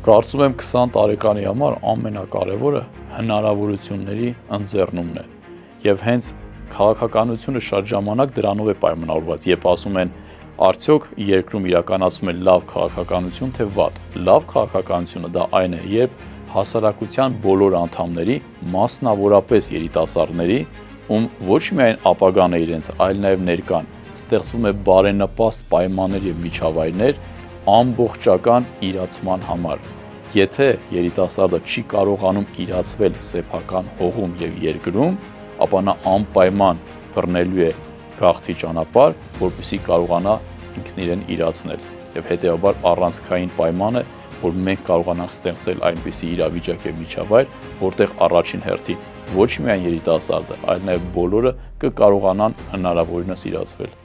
Կարծում եմ 20 տարեկանի համար ամենակարևորը հնարավորությունների ընձեռնումն է եւ հենց քաղաքականությունը շատ ժամանակ դրանով է պայմանավորված, երբ ասում են արդյոք երկրում իրականացում է լավ քաղաքականություն թե վատ։ Լավ քաղաքականությունը դա այն է, երբ հասարակության բոլոր անդամների, մասնավորապես երիտասարդների, ում ոչ միայն ապագան է իրենց, այլ նաեւ ներկան, ստեղծվում է բարենպաստ պայմաններ եւ միջավայրներ ամբողջական իրացման համար։ Եթե երիտասարդը չի կարողանում իրացվել սեփական հողում եւ երկրում, ապա նա անպայման բռնելու է գաղթի ճանապարհ, որպեսզի կարողանա ինքն իրեն իրացնել։ Եվ հետեւաբար առանցքային պայման է, որ մենք կարողանանք ստեղծել այնպիսի իրավիճակ եւ միջավայր, որտեղ առաջին հերթին ոչ միայն երիտասարդը, այլ նաեւ բոլորը կկարողանան հնարավորինս իրացվել։